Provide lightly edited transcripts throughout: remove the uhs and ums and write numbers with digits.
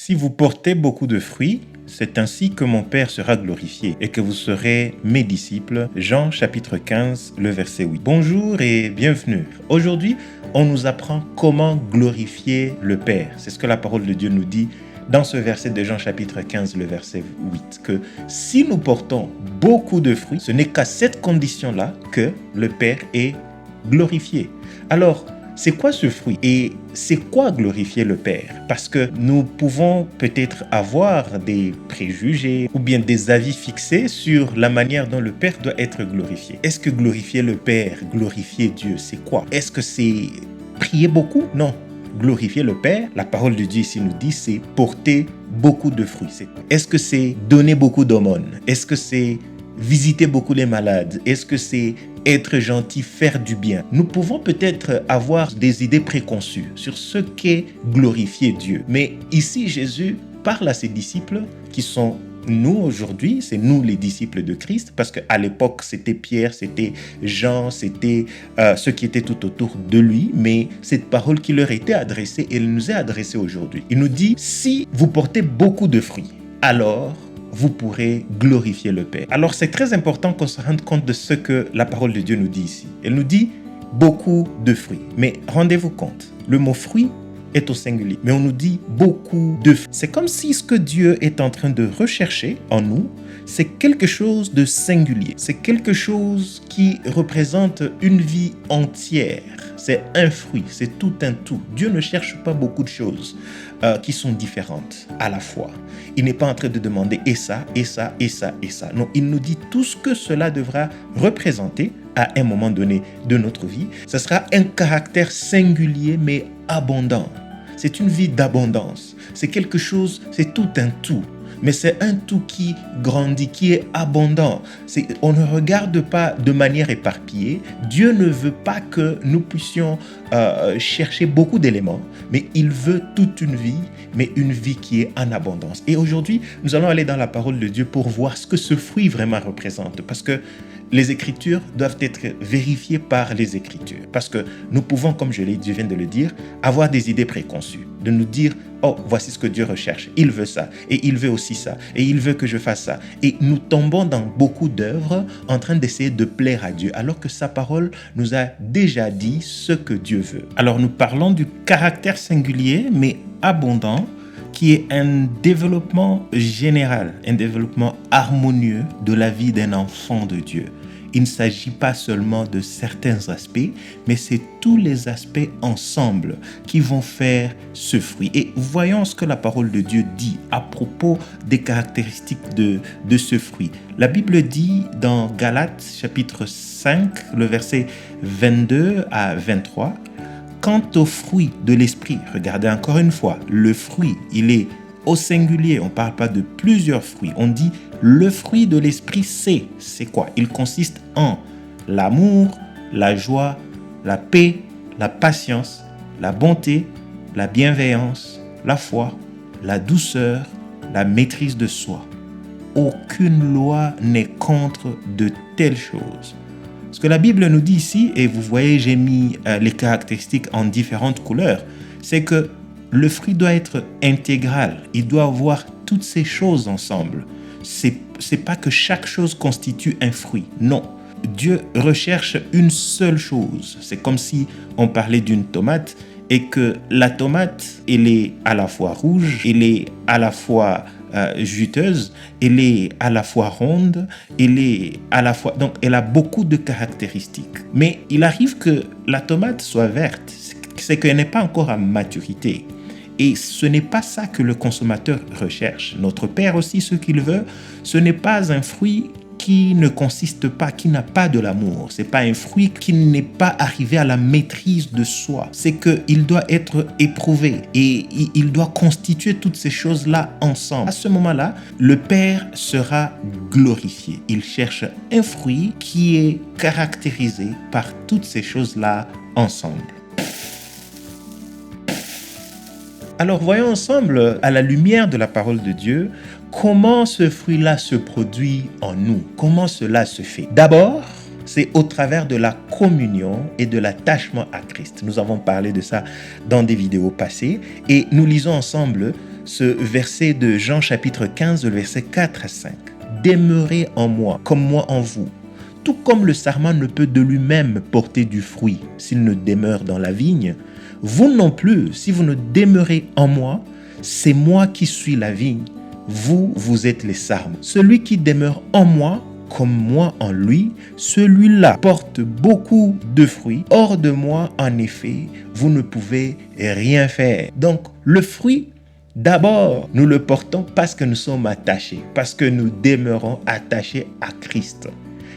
Si vous portez beaucoup de fruits, c'est ainsi que mon Père sera glorifié et que vous serez mes disciples. Jean chapitre 15, le verset 8. Bonjour et bienvenue. Aujourd'hui, on nous apprend comment glorifier le Père. C'est ce que la parole de Dieu nous dit dans ce verset de Jean chapitre 15, le verset 8. Que si nous portons beaucoup de fruits, ce n'est qu'à cette condition-là que le Père est glorifié. Alors, c'est quoi ce fruit et c'est quoi glorifier le Père? Parce que nous pouvons peut-être avoir des préjugés ou bien des avis fixés sur la manière dont le Père doit être glorifié. Est-ce que glorifier le Père, glorifier Dieu, c'est quoi? Est-ce que c'est prier beaucoup? Non. Glorifier le Père, la parole de Dieu ici nous dit, c'est porter beaucoup de fruits. Est-ce que c'est donner beaucoup d'aumônes? Est-ce que c'est visiter beaucoup les malades? Est-ce que c'est être gentil, faire du bien? Nous pouvons peut-être avoir des idées préconçues sur ce qu'est glorifier Dieu. Mais ici, Jésus parle à ses disciples qui sont nous aujourd'hui, c'est nous les disciples de Christ, parce qu'à l'époque, c'était Pierre, c'était Jean, c'était ceux qui étaient tout autour de lui, mais cette parole qui leur était adressée, elle nous est adressée aujourd'hui. Il nous dit, si vous portez beaucoup de fruits, alors vous pourrez glorifier le Père. Alors c'est très important qu'on se rende compte de ce que la parole de Dieu nous dit ici. Elle nous dit beaucoup de fruits. Mais rendez-vous compte, le mot fruit est au singulier, mais on nous dit beaucoup de fruits. C'est comme si ce que Dieu est en train de rechercher en nous, c'est quelque chose de singulier. C'est quelque chose qui représente une vie entière. C'est un fruit, c'est tout un tout. Dieu ne cherche pas beaucoup de choses qui sont différentes à la fois. Il n'est pas en train de demander et ça, et ça, et ça, et ça. Non, il nous dit tout ce que cela devra représenter à un moment donné de notre vie. Ce sera un caractère singulier mais abondant. C'est une vie d'abondance. C'est quelque chose, c'est tout un tout. Mais c'est un tout qui grandit, qui est abondant. On ne regarde pas de manière éparpillée. Dieu ne veut pas que nous puissions chercher beaucoup d'éléments, mais il veut toute une vie, mais une vie qui est en abondance. Et aujourd'hui, nous allons aller dans la parole de Dieu pour voir ce que ce fruit vraiment représente. Parce que les Écritures doivent être vérifiées par les Écritures. Parce que nous pouvons, comme je viens de le dire, avoir des idées préconçues. De nous dire, oh, voici ce que Dieu recherche. Il veut ça. Et il veut aussi ça. Et il veut que je fasse ça. Et nous tombons dans beaucoup d'œuvres en train d'essayer de plaire à Dieu. Alors que sa parole nous a déjà dit ce que Dieu veut. Alors nous parlons du caractère singulier, mais abondant, qui est un développement général, un développement harmonieux de la vie d'un enfant de Dieu. Il ne s'agit pas seulement de certains aspects, mais c'est tous les aspects ensemble qui vont faire ce fruit. Et voyons ce que la parole de Dieu dit à propos des caractéristiques de ce fruit. La Bible dit dans Galates chapitre 5, le verset 22 à 23, « Quant au fruit de l'esprit », regardez encore une fois, le fruit, il est au singulier, on ne parle pas de plusieurs fruits, on dit le fruit de l'esprit, c'est quoi? Il consiste en l'amour, la joie, la paix, la patience, la bonté, la bienveillance, la foi, la douceur, la maîtrise de soi. Aucune loi n'est contre de telles choses. Ce que la Bible nous dit ici, et vous voyez, j'ai mis les caractéristiques en différentes couleurs, c'est que le fruit doit être intégral. Il doit avoir toutes ces choses ensemble. C'est pas que chaque chose constitue un fruit. Non. Dieu recherche une seule chose. C'est comme si on parlait d'une tomate et que la tomate, elle est à la fois rouge, elle est à la fois juteuse, elle est à la fois ronde, elle est à la fois... Donc, elle a beaucoup de caractéristiques. Mais il arrive que la tomate soit verte. C'est qu'elle n'est pas encore à maturité. Et ce n'est pas ça que le consommateur recherche. Notre Père aussi, ce qu'il veut, ce n'est pas un fruit qui ne consiste pas, qui n'a pas de l'amour. Ce n'est pas un fruit qui n'est pas arrivé à la maîtrise de soi. C'est qu'il doit être éprouvé et il doit constituer toutes ces choses-là ensemble. À ce moment-là, le Père sera glorifié. Il cherche un fruit qui est caractérisé par toutes ces choses-là ensemble. Alors voyons ensemble, à la lumière de la parole de Dieu, comment ce fruit-là se produit en nous, comment cela se fait. D'abord, c'est au travers de la communion et de l'attachement à Christ. Nous avons parlé de ça dans des vidéos passées et nous lisons ensemble ce verset de Jean chapitre 15, le verset 4 à 5. Demeurez en moi, comme moi en vous. Tout comme le sarment ne peut de lui-même porter du fruit s'il ne demeure dans la vigne, vous non plus, si vous ne demeurez en moi, c'est moi qui suis la vigne. Vous, vous êtes les sarments. Celui qui demeure en moi, comme moi en lui, celui-là porte beaucoup de fruits. Hors de moi, en effet, vous ne pouvez rien faire. Donc, le fruit, d'abord, nous le portons parce que nous sommes attachés, parce que nous demeurons attachés à Christ.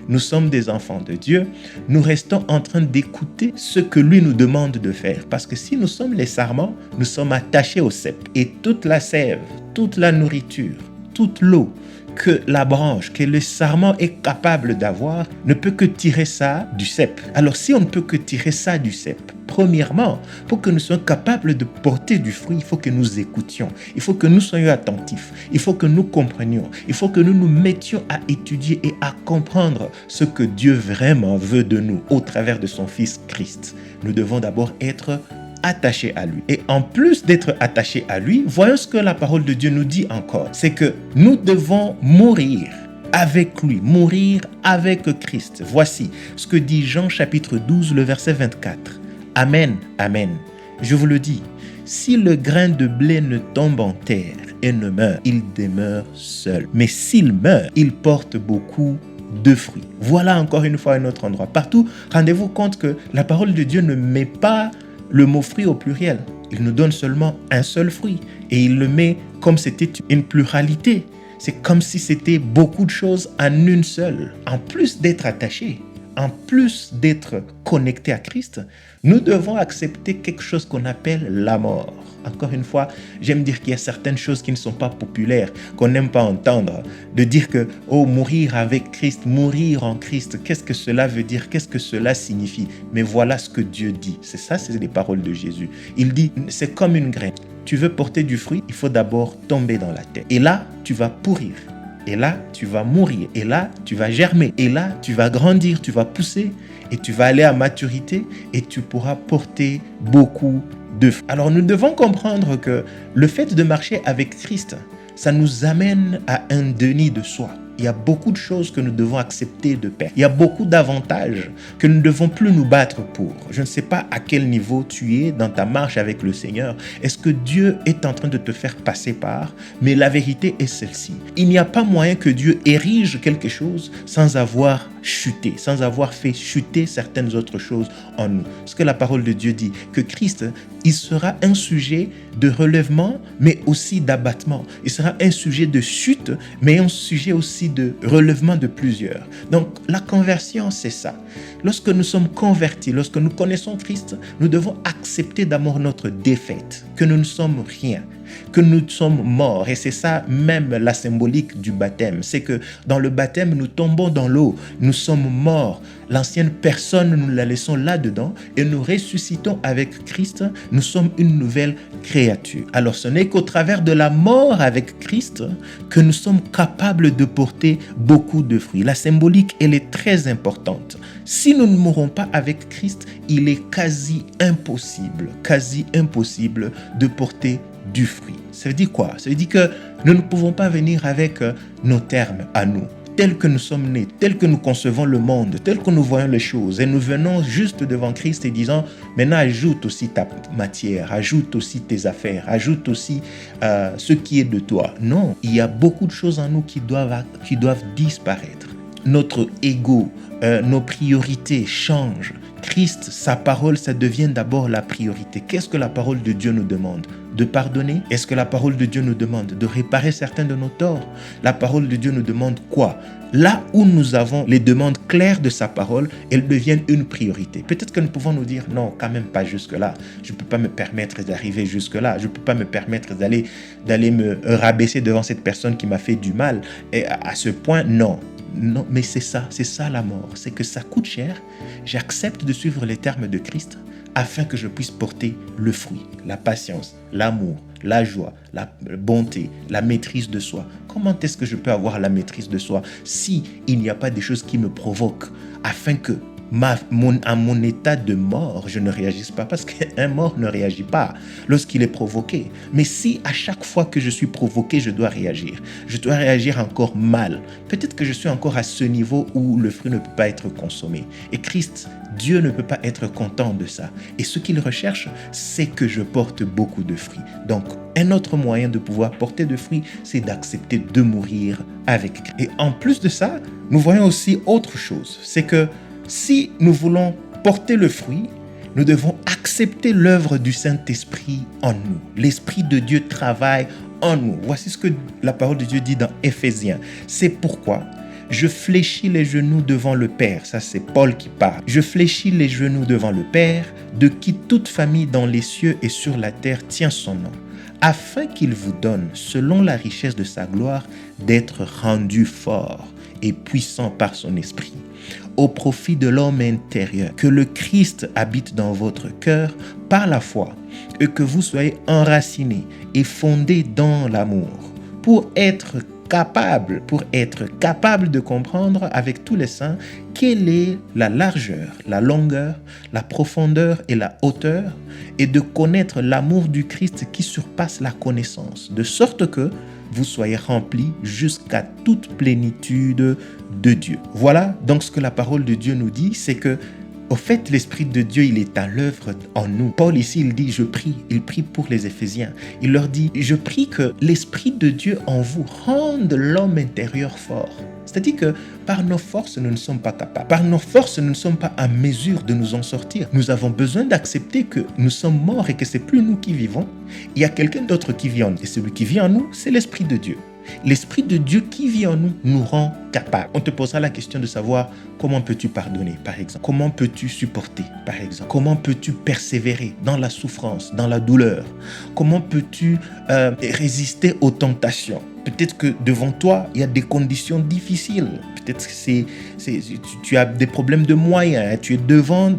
Nous sommes des enfants de Dieu, nous restons en train d'écouter ce que lui nous demande de faire. Parce que si nous sommes les sarments, nous sommes attachés au cep. Et toute la sève, toute la nourriture, toute l'eau que la branche, que le sarment est capable d'avoir, ne peut que tirer ça du cep. Alors si on ne peut que tirer ça du cep, premièrement, pour que nous soyons capables de porter du fruit, il faut que nous écoutions, il faut que nous soyons attentifs, il faut que nous comprenions, il faut que nous nous mettions à étudier et à comprendre ce que Dieu vraiment veut de nous au travers de son Fils Christ. Nous devons d'abord être attachés à lui. Et en plus d'être attachés à lui, voyons ce que la parole de Dieu nous dit encore. C'est que nous devons mourir avec lui, mourir avec Christ. Voici ce que dit Jean chapitre 12, le verset 24. Amen, amen. Je vous le dis, si le grain de blé ne tombe en terre et ne meurt, il demeure seul. Mais s'il meurt, il porte beaucoup de fruits. Voilà encore une fois un autre endroit. Partout, rendez-vous compte que la parole de Dieu ne met pas le mot fruit au pluriel. Il nous donne seulement un seul fruit et il le met comme c'était une pluralité. C'est comme si c'était beaucoup de choses en une seule. En plus d'être attachés, en plus d'être connectés à Christ, nous devons accepter quelque chose qu'on appelle la mort. Encore une fois, j'aime dire qu'il y a certaines choses qui ne sont pas populaires, qu'on n'aime pas entendre. De dire que, oh, mourir avec Christ, mourir en Christ, qu'est-ce que cela veut dire? Qu'est-ce que cela signifie? Mais voilà ce que Dieu dit. C'est ça, c'est les paroles de Jésus. Il dit, c'est comme une graine. Tu veux porter du fruit, il faut d'abord tomber dans la terre. Et là, tu vas pourrir. Et là, tu vas mourir. Et là, tu vas germer. Et là, tu vas grandir, tu vas pousser. Et tu vas aller à maturité et tu pourras porter beaucoup de fruits. Alors, nous devons comprendre que le fait de marcher avec Christ, ça nous amène à un déni de soi. Il y a beaucoup de choses que nous devons accepter de perdre. Il y a beaucoup d'avantages que nous ne devons plus nous battre pour. Je ne sais pas à quel niveau tu es dans ta marche avec le Seigneur. Est-ce que Dieu est en train de te faire passer par? Mais la vérité est celle-ci. Il n'y a pas moyen que Dieu érige quelque chose sans avoir chuté, sans avoir fait chuter certaines autres choses en nous. Ce que la parole de Dieu dit, que Christ, il sera un sujet de relèvement, mais aussi d'abattement. Il sera un sujet de chute, mais un sujet aussi de relèvement de plusieurs. Donc, la conversion, c'est ça. Lorsque nous sommes convertis, lorsque nous connaissons Christ, nous devons accepter d'abord notre défaite, que nous ne sommes rien, que nous sommes morts. Et c'est ça même la symbolique du baptême. C'est que dans le baptême, nous tombons dans l'eau, nous sommes morts. L'ancienne personne, nous la laissons là-dedans et nous ressuscitons avec Christ. Nous sommes une nouvelle créature. Alors ce n'est qu'au travers de la mort avec Christ que nous sommes capables de porter beaucoup de fruits. La symbolique, elle est très importante. Si nous ne mourons pas avec Christ, il est quasi impossible de porter du fruit. Ça veut dire quoi? Ça veut dire que nous ne pouvons pas venir avec nos termes à nous, tels que nous sommes nés, tels que nous concevons le monde, tels que nous voyons les choses. Et nous venons juste devant Christ et disons, maintenant ajoute aussi ta matière, ajoute aussi tes affaires, ajoute aussi ce qui est de toi. Non, il y a beaucoup de choses en nous qui doivent disparaître. Notre ego, nos priorités changent. Christ, sa parole, ça devient d'abord la priorité. Qu'est-ce que la parole de Dieu nous demande? De pardonner? Est-ce que la parole de Dieu nous demande de réparer certains de nos torts? La parole de Dieu nous demande quoi? Là où nous avons les demandes claires de sa parole, elles deviennent une priorité. Peut-être que nous pouvons nous dire, non, quand même pas jusque-là. Je ne peux pas me permettre d'arriver jusque-là. Je ne peux pas me permettre d'aller me rabaisser devant cette personne qui m'a fait du mal. Et à ce point, non. Non, mais c'est ça la mort. C'est que ça coûte cher. J'accepte de suivre les termes de Christ afin que je puisse porter le fruit, la patience, l'amour, la joie, la bonté, la maîtrise de soi. Comment est-ce que je peux avoir la maîtrise de soi si il n'y a pas des choses qui me provoquent afin que à mon état de mort, je ne réagisse pas parce qu'un mort ne réagit pas lorsqu'il est provoqué. Mais si à chaque fois que je suis provoqué, je dois réagir encore mal, peut-être que je suis encore à ce niveau où le fruit ne peut pas être consommé. Et Christ, Dieu ne peut pas être content de ça. Et ce qu'il recherche, c'est que je porte beaucoup de fruits. Donc, un autre moyen de pouvoir porter de fruits, c'est d'accepter de mourir avec Christ. Et en plus de ça, nous voyons aussi autre chose. C'est que si nous voulons porter le fruit, nous devons accepter l'œuvre du Saint-Esprit en nous. L'Esprit de Dieu travaille en nous. Voici ce que la parole de Dieu dit dans Éphésiens. C'est pourquoi je fléchis les genoux devant le Père. Ça, c'est Paul qui parle. Je fléchis les genoux devant le Père, de qui toute famille dans les cieux et sur la terre tient son nom, afin qu'il vous donne, selon la richesse de sa gloire, d'être rendu fort et puissant par son esprit, au profit de l'homme intérieur, que le Christ habite dans votre cœur par la foi, et que vous soyez enracinés et fondés dans l'amour, pour être capable de comprendre avec tous les saints quelle est la largeur, la longueur, la profondeur et la hauteur, et de connaître l'amour du Christ qui surpasse la connaissance, de sorte que vous soyez remplis jusqu'à toute plénitude de Dieu. Voilà donc ce que la parole de Dieu nous dit, c'est que au fait, l'Esprit de Dieu, il est à l'œuvre en nous. Paul ici, il dit, il prie pour les Éphésiens. Il leur dit, je prie que l'Esprit de Dieu en vous rende l'homme intérieur fort. C'est-à-dire que par nos forces, nous ne sommes pas capables. Par nos forces, nous ne sommes pas à mesure de nous en sortir. Nous avons besoin d'accepter que nous sommes morts et que c'est plus nous qui vivons. Il y a quelqu'un d'autre qui vit en nous. Et celui qui vit en nous, c'est l'Esprit de Dieu. L'Esprit de Dieu qui vit en nous nous rend capables. On te posera la question de savoir comment peux-tu pardonner, par exemple. Comment peux-tu supporter, par exemple. Comment peux-tu persévérer dans la souffrance, dans la douleur. Comment peux-tu résister aux tentations. Peut-être que devant toi, il y a des conditions difficiles. Peut-être que tu as des problèmes de moyens. Tu es devant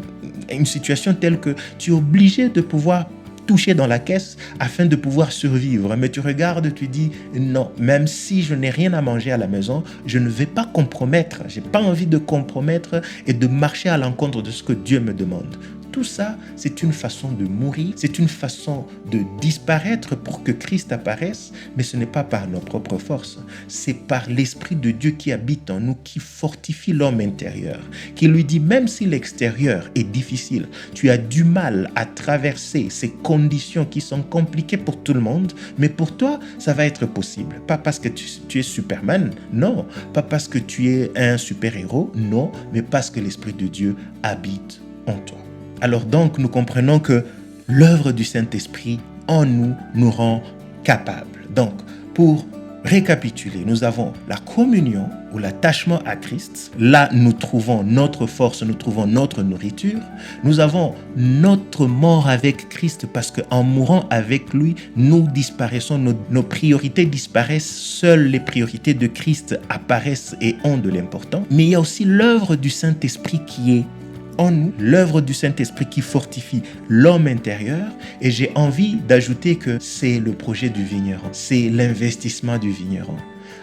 une situation telle que tu es obligé de pouvoir toucher dans la caisse afin de pouvoir survivre. Mais tu regardes, tu dis non, même si je n'ai rien à manger à la maison, je ne vais pas compromettre. Je n'ai pas envie de compromettre et de marcher à l'encontre de ce que Dieu me demande. Tout ça, c'est une façon de mourir, c'est une façon de disparaître pour que Christ apparaisse, mais ce n'est pas par nos propres forces. C'est par l'Esprit de Dieu qui habite en nous, qui fortifie l'homme intérieur, qui lui dit, même si l'extérieur est difficile, tu as du mal à traverser ces conditions qui sont compliquées pour tout le monde, mais pour toi, ça va être possible. Pas parce que tu es Superman, non. Pas parce que tu es un super-héros, non, mais parce que l'Esprit de Dieu habite en toi. Alors donc, nous comprenons que l'œuvre du Saint-Esprit en nous nous rend capables. Donc, pour récapituler, nous avons la communion ou l'attachement à Christ. Là, nous trouvons notre force, nous trouvons notre nourriture. Nous avons notre mort avec Christ parce qu'en mourant avec lui, nous disparaissons, nos priorités disparaissent. Seules les priorités de Christ apparaissent et ont de l'importance. Mais il y a aussi l'œuvre du Saint-Esprit qui est en nous, l'œuvre du Saint-Esprit qui fortifie l'homme intérieur. Et j'ai envie d'ajouter que c'est le projet du vigneron, c'est l'investissement du vigneron.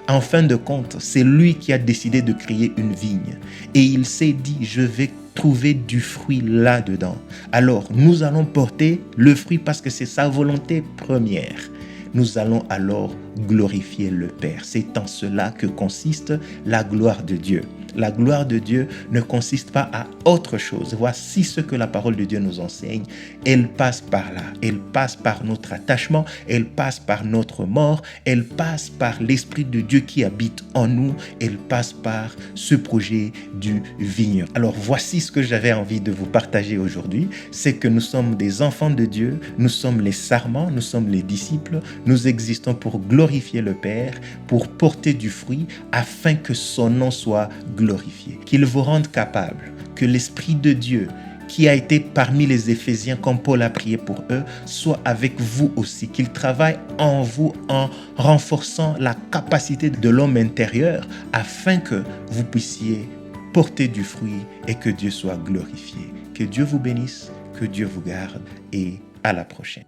En fin de compte, c'est lui qui a décidé de créer une vigne. Et il s'est dit, je vais trouver du fruit là-dedans. Alors, nous allons porter le fruit parce que c'est sa volonté première. Nous allons alors glorifier le Père. C'est en cela que consiste la gloire de Dieu. La gloire de Dieu ne consiste pas à autre chose. Voici ce que la parole de Dieu nous enseigne. Elle passe par là. Elle passe par notre attachement. Elle passe par notre mort. Elle passe par l'Esprit de Dieu qui habite en nous. Elle passe par ce projet du vigneron. Alors voici ce que j'avais envie de vous partager aujourd'hui. C'est que nous sommes des enfants de Dieu. Nous sommes les sarments. Nous sommes les disciples. Nous existons pour glorifier le Père, pour porter du fruit afin que son nom soit glorifié. Qu'il vous rende capable, que l'Esprit de Dieu qui a été parmi les Éphésiens, comme Paul a prié pour eux, soit avec vous aussi, qu'il travaille en vous en renforçant la capacité de l'homme intérieur afin que vous puissiez porter du fruit et que Dieu soit glorifié. Que Dieu vous bénisse, que Dieu vous garde et à la prochaine.